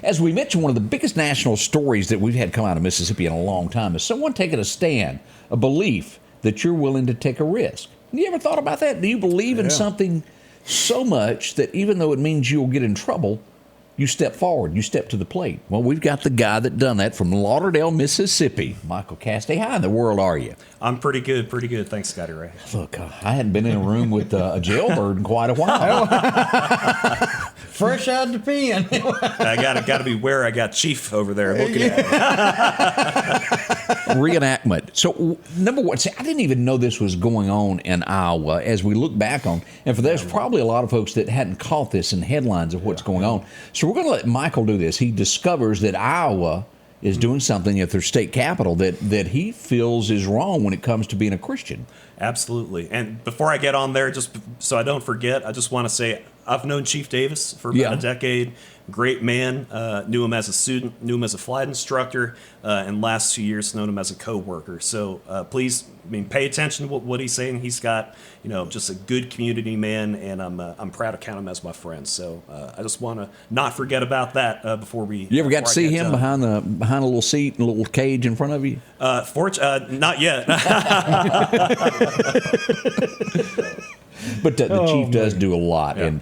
as we mentioned, one of the biggest national stories that we've had come out of Mississippi in a long time is someone taking a stand, a belief that you're willing to take a risk. You ever thought about that? Do you believe in something so much that even though it means you'll get in trouble, you step forward, you step to the plate? Well, we've got the guy that done that from Lauderdale, Mississippi. Michael Cassidy, how in the world are you? I'm pretty good. Thanks, Scotty Ray. Look, I hadn't been in a room with a jailbird in quite a while. Fresh out the pen. I gotta be where I got Chief over there looking at me. Reenactment. So, number one, see, I didn't even know this was going on in Iowa as we look back on. And for there's probably a lot of folks that hadn't caught this in headlines of what's going on. So we're going to let Michael do this. He discovers that Iowa is doing something at their state capital that he feels is wrong when it comes to being a Christian. Absolutely. And before I get on there, just so I don't forget, I just want to say I've known Chief Davis for about a decade. Great man. Knew him as a student, knew him as a flight instructor, and last 2 years known him as a co-worker. So please, pay attention to what he's saying. He's got, just a good community man, and I'm proud to count him as my friend. So I just want to not forget about that before we. You ever got to see him behind a little seat and a little cage in front of you? Not yet. But the chief does do a lot, and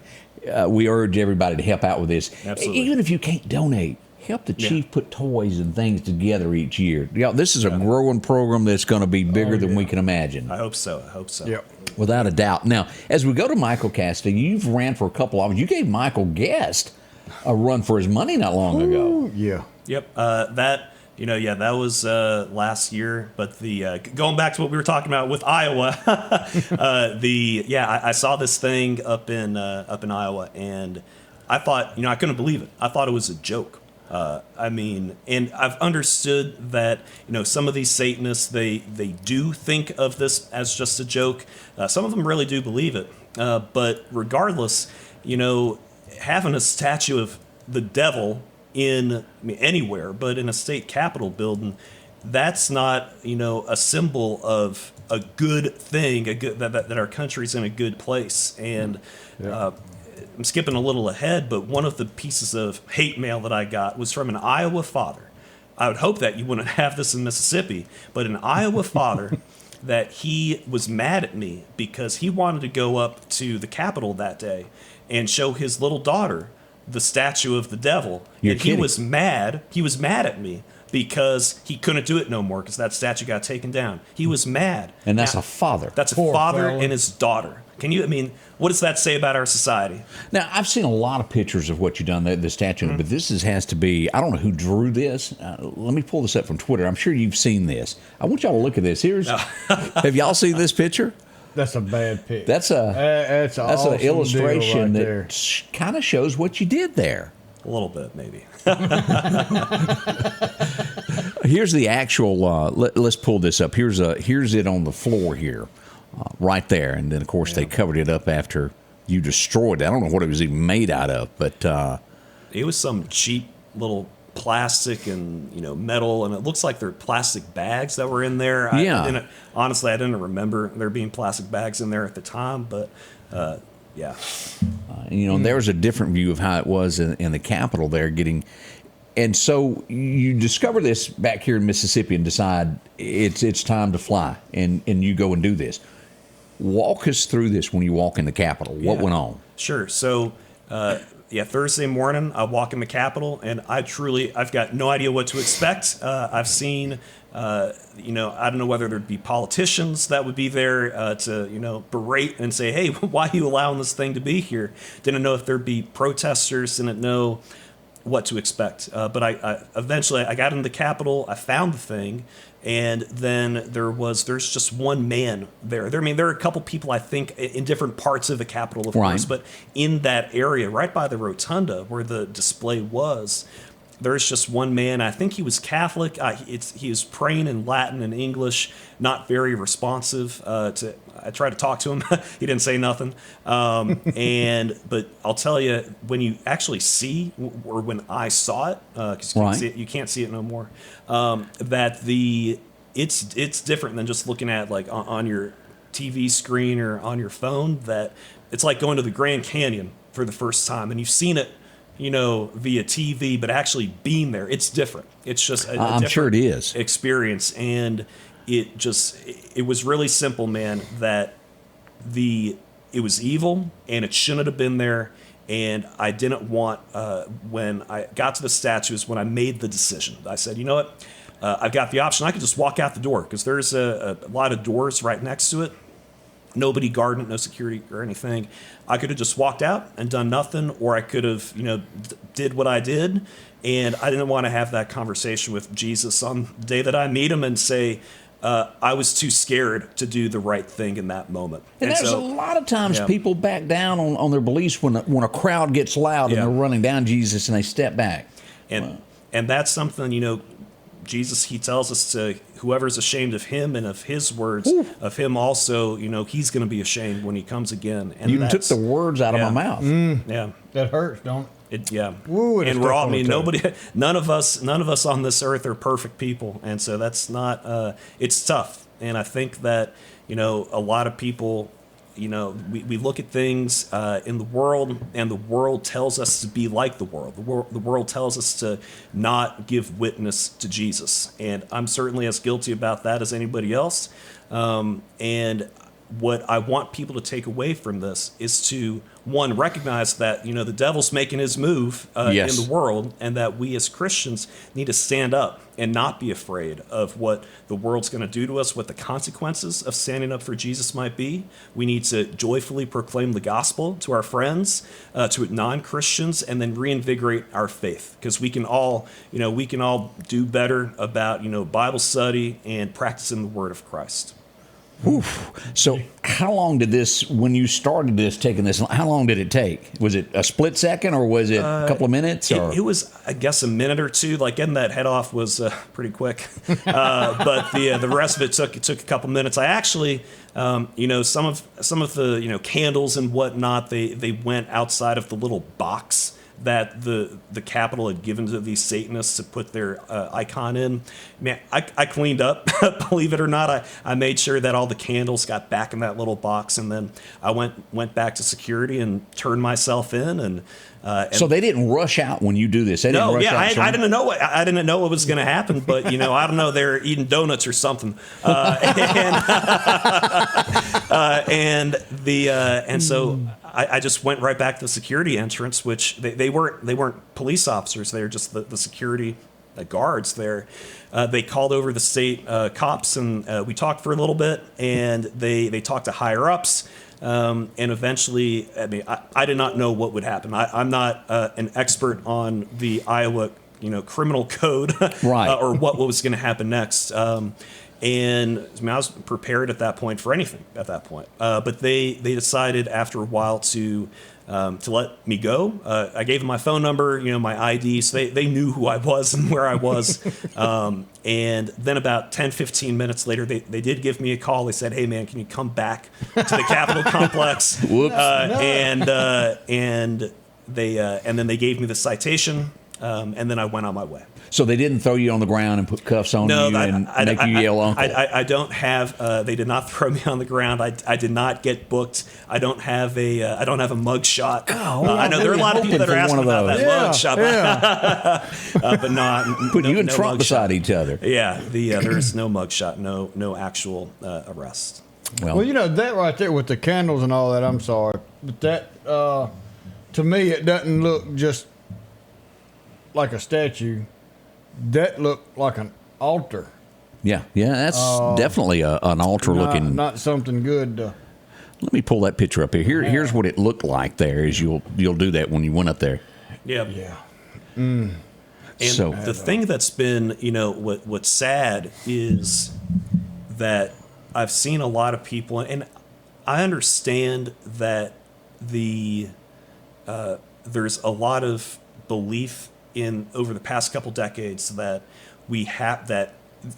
we urge everybody to help out with this. Absolutely. Even if you can't donate, help the chief put toys and things together each year. This is a growing program that's going to be bigger than we can imagine. I hope so. Yep. Without a doubt. Now, as we go to Michael Cassidy, you've ran for a couple of them. You gave Michael Guest a run for his money not long ago. Yeah. Yep. That was last year. But going back to what we were talking about with Iowa, I saw this thing up in Iowa, and I thought, I couldn't believe it. I thought it was a joke. And I've understood that, some of these Satanists, they do think of this as just a joke. Some of them really do believe it. But regardless, having a statue of the devil anywhere, but in a state capitol building, that's not, a symbol of a good thing, that our country's in a good place. And I'm skipping a little ahead, but one of the pieces of hate mail that I got was from an Iowa father. I would hope that you wouldn't have this in Mississippi, but an Iowa father that he was mad at me because he wanted to go up to the Capitol that day and show his little daughter the statue of the devil. He was mad. He was mad at me because he couldn't do it no more because that statue got taken down. He was mad. And that's a father. That's a father and his daughter. What does that say about our society? Now, I've seen a lot of pictures of what you've done, the statue, but this has to be, I don't know who drew this. Let me pull this up from Twitter. I'm sure you've seen this. I want y'all to look at this. Have y'all seen this picture? That's a bad pic. That's awesome an illustration that kind of shows what you did there. A little bit, maybe. Here's the actual, let's pull this up. Here's it on the floor here. Right there, and then of course they covered it up after you destroyed it. I don't know what it was even made out of, but it was some cheap little plastic and metal, and it looks like they're plastic bags that were in there. Honestly, I didn't remember there being plastic bags in there at the time, but there was a different view of how it was in the Capitol there getting. And so you discover this back here in Mississippi and decide it's time to fly, and you go and do this. Walk us through this when you walk in the Capitol. What went on? Sure. So, Thursday morning, I walk in the Capitol, and I've got no idea what to expect. I've seen, I don't know whether there'd be politicians that would be there to, berate and say, hey, why are you allowing this thing to be here? Didn't know if there'd be protesters, didn't know what to expect. But I eventually got in the Capitol, I found the thing, and then there's just one man there. There are a couple people, I think, in different parts of the Capitol, of course, but in that area, right by the rotunda where the display was, there's just one man. I think he was Catholic. He was praying in Latin and English, not very responsive. I tried to talk to him. He didn't say nothing. But I'll tell you, when you actually see, or when I saw it, because you can't see it no more, that it's different than just looking at like on your TV screen or on your phone. That it's like going to the Grand Canyon for the first time, and you've seen it via TV, but actually being there, it's different. It's just a I'm sure it different is. experience. And it was really simple, man, that it was evil and it shouldn't have been there. And I didn't want, when I got to the statues, when I made the decision, I said, you know what? I've got the option. I could just walk out the door because there's a lot of doors right next to it. Nobody guarding it, no security or anything. I could have just walked out and done nothing, or I could have, did what I did. And I didn't want to have that conversation with Jesus on the day that I meet him and say, I was too scared to do the right thing in that moment. And there's a lot of times people back down on their beliefs when a crowd gets loud and they're running down Jesus and they step back. And that's something, Jesus, he tells us to, whoever's ashamed of him and of his words, of him also, he's going to be ashamed when he comes again. And you took the words out of my mouth. Yeah. That hurts, don't it? Yeah. Woo, and we're all, none of us on this earth are perfect people. And so that's not, it's tough. And I think that, a lot of people, we look at things in the world, and the world tells us to be like the world. The world tells us to not give witness to Jesus. And I'm certainly as guilty about that as anybody else. And what I want people to take away from this is to, one, recognize that, the devil's making his move in the world, and that we as Christians need to stand up and not be afraid of what the world's going to do to us, what the consequences of standing up for Jesus might be. We need to joyfully proclaim the gospel to our friends, to non-Christians, and then reinvigorate our faith, because we can all do better about, Bible study and practicing the word of Christ. Oof. So how long did this, when you started taking this, how long did it take? Was it a split second, or was it a couple of minutes? It was, I guess, a minute or two. Like, getting that head off was pretty quick. But the rest of it took a couple minutes. I actually, some of the, candles and whatnot, they went outside of the little box that the Capitol had given to these Satanists to put their icon in. Man, I cleaned up, believe it or not. I made sure that all the candles got back in that little box, and then I went back to security and turned myself in. And so they didn't rush out when you do this. They didn't rush out. I didn't know what was going to happen, but I don't know. They're eating donuts or something, and so I just went right back to the security entrance, which they weren't police officers. They were just the security guards there. They called over the state cops, and we talked for a little bit, and they talked to higher ups. And eventually, I did not know what would happen. I'm not an expert on the Iowa, criminal code, right. Or what was going to happen next. And I was prepared at that point for anything at that point. But they decided after a while to let me go. I gave them my phone number, my ID, so they knew who I was and where I was. And then about 10, 15 minutes later, they did give me a call. They said, "Hey, man, can you come back to the Capitol complex?" Whoops. And then they gave me the citation, and then I went on my way. So they didn't throw you on the ground and put cuffs on you and make you yell uncle? I don't have. They did not throw me on the ground. I did not get booked. I don't have a mug shot. I know there are a lot of people that are asking about that mug shot. But no, put you and Trump mug beside shot. each other. Yeah, there is no mug shot. No actual arrest. Well, that right there with the candles and all that. I'm sorry, but that to me it doesn't look just like a statue. That looked like an altar. Yeah, that's definitely an altar looking. Not something good. Let me pull that picture up here. Here's what it looked like there. Is you'll do that when you went up there. Yeah. Mm. And so the thing that's been, what's sad is that I've seen a lot of people, and I understand that there's a lot of belief in over the past couple decades that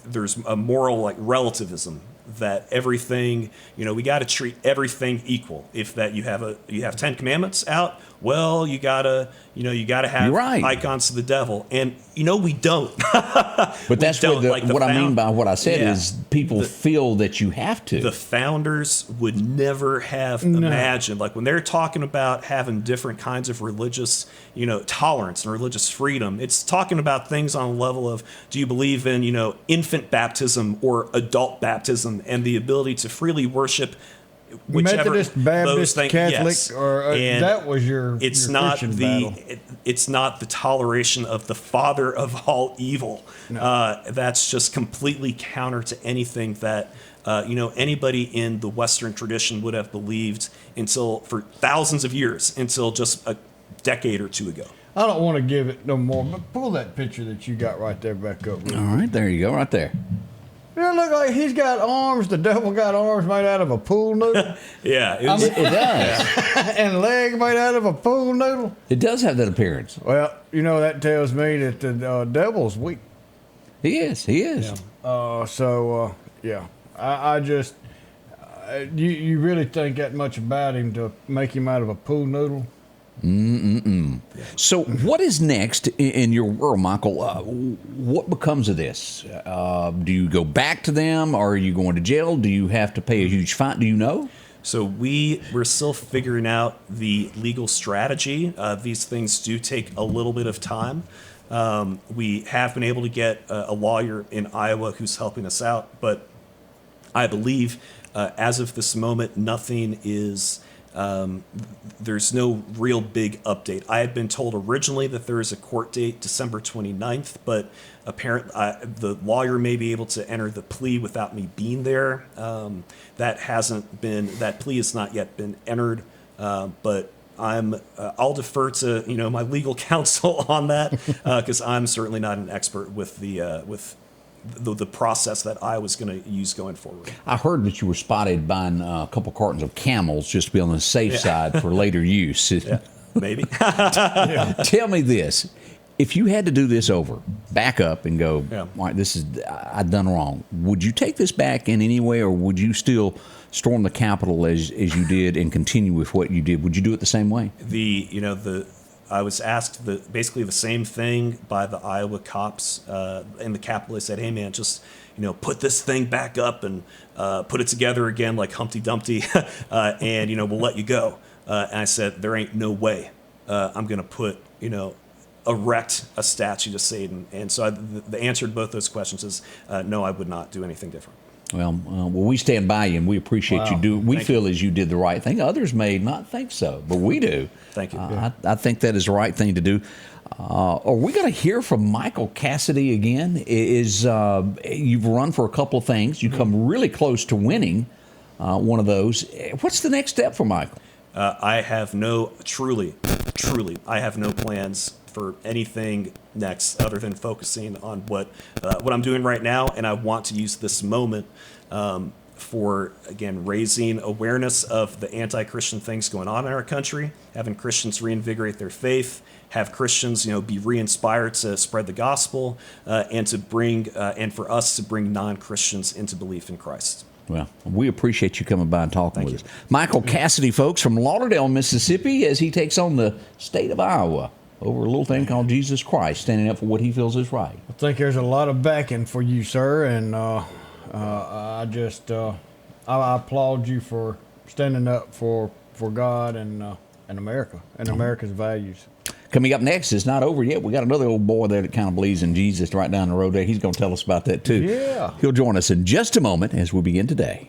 there's a moral relativism, that everything, we got to treat everything equal. If that you have 10 commandments out, well, you gotta have You're right. icons of the devil, and we don't. But that's what I mean by what I said Yeah. is people feel that you have to. The founders would never have imagined, like when they're talking about having different kinds of religious, tolerance and religious freedom, it's talking about things on a level of, do you believe in, infant baptism or adult baptism and the ability to freely worship whichever Methodist, Baptist, those things, Catholic, yes. or And that was your. It's your not Christian the battle. it's not the toleration of the father of all evil. That's just completely counter to anything that anybody in the Western tradition would have believed for thousands of years, until just a decade or two ago. I don't want to give it no more, but pull that picture that you got right there back up. All right, there you go, right there. It look like he's got arms. The devil got arms made out of a pool noodle. Yeah, It does. And legs made out of a pool noodle. It does have that appearance. Well, that tells me that the devil's weak. He is. He is. Yeah. I just, you really think that much about him to make him out of a pool noodle? So, what is next in your world, Michael? What becomes of this? Do you go back to them? Or are you going to jail? Do you have to pay a huge fine? Do you know? So we're still figuring out the legal strategy. These things do take a little bit of time. We have been able to get a lawyer in Iowa who's helping us out, but I believe as of this moment, nothing is. There's no real big update. I had been told originally that there is a court date December 29th, but apparently the lawyer may be able to enter the plea without me being there. That plea has not yet been entered, but I'll defer to my legal counsel on that because I'm certainly not an expert with the process that I was going to use going forward. I heard that you were spotted buying a couple cartons of Camels just to be on the safe side for later use. Yeah, maybe. Tell me this. If you had to do this over, back up and go, Yeah. all right, I've done wrong. Would you take this back in any way, or would you still storm the Capitol as you did and continue with what you did? Would you do it the same way? I was asked basically the same thing by the Iowa cops in the Capitol. They said, "Hey, man, just put this thing back up and put it together again like Humpty Dumpty, and we'll let you go." And I said, "There ain't no way I'm going to erect a statue to Satan." And so the answer to both those questions is no, I would not do anything different. Well, we stand by you, and we appreciate you do. We feel as you did the right thing. Others may not think so, but we do. Thank you. I think that is the right thing to do. Are we going to hear from Michael Cassidy again? You've run for a couple of things. You come really close to winning one of those. What's the next step for Michael? I have truly, I have no plans for anything next other than focusing on what I'm doing right now, and I want to use this moment for, again, raising awareness of the anti-Christian things going on in our country, having Christians reinvigorate their faith, have Christians, be re-inspired to spread the gospel, and for us to bring non-Christians into belief in Christ. Well, we appreciate you coming by and talking with us. Michael Cassidy, folks, from Lauderdale, Mississippi, as he takes on the state of Iowa over a little thing called Jesus Christ, standing up for what he feels is right. I think there's a lot of backing for you, sir, and I applaud you for standing up for God and America and America's values. Coming up next, it's not over yet. We got another old boy there that kind of believes in Jesus right down the road there. He's going to tell us about that too. Yeah. He'll join us in just a moment as we begin today.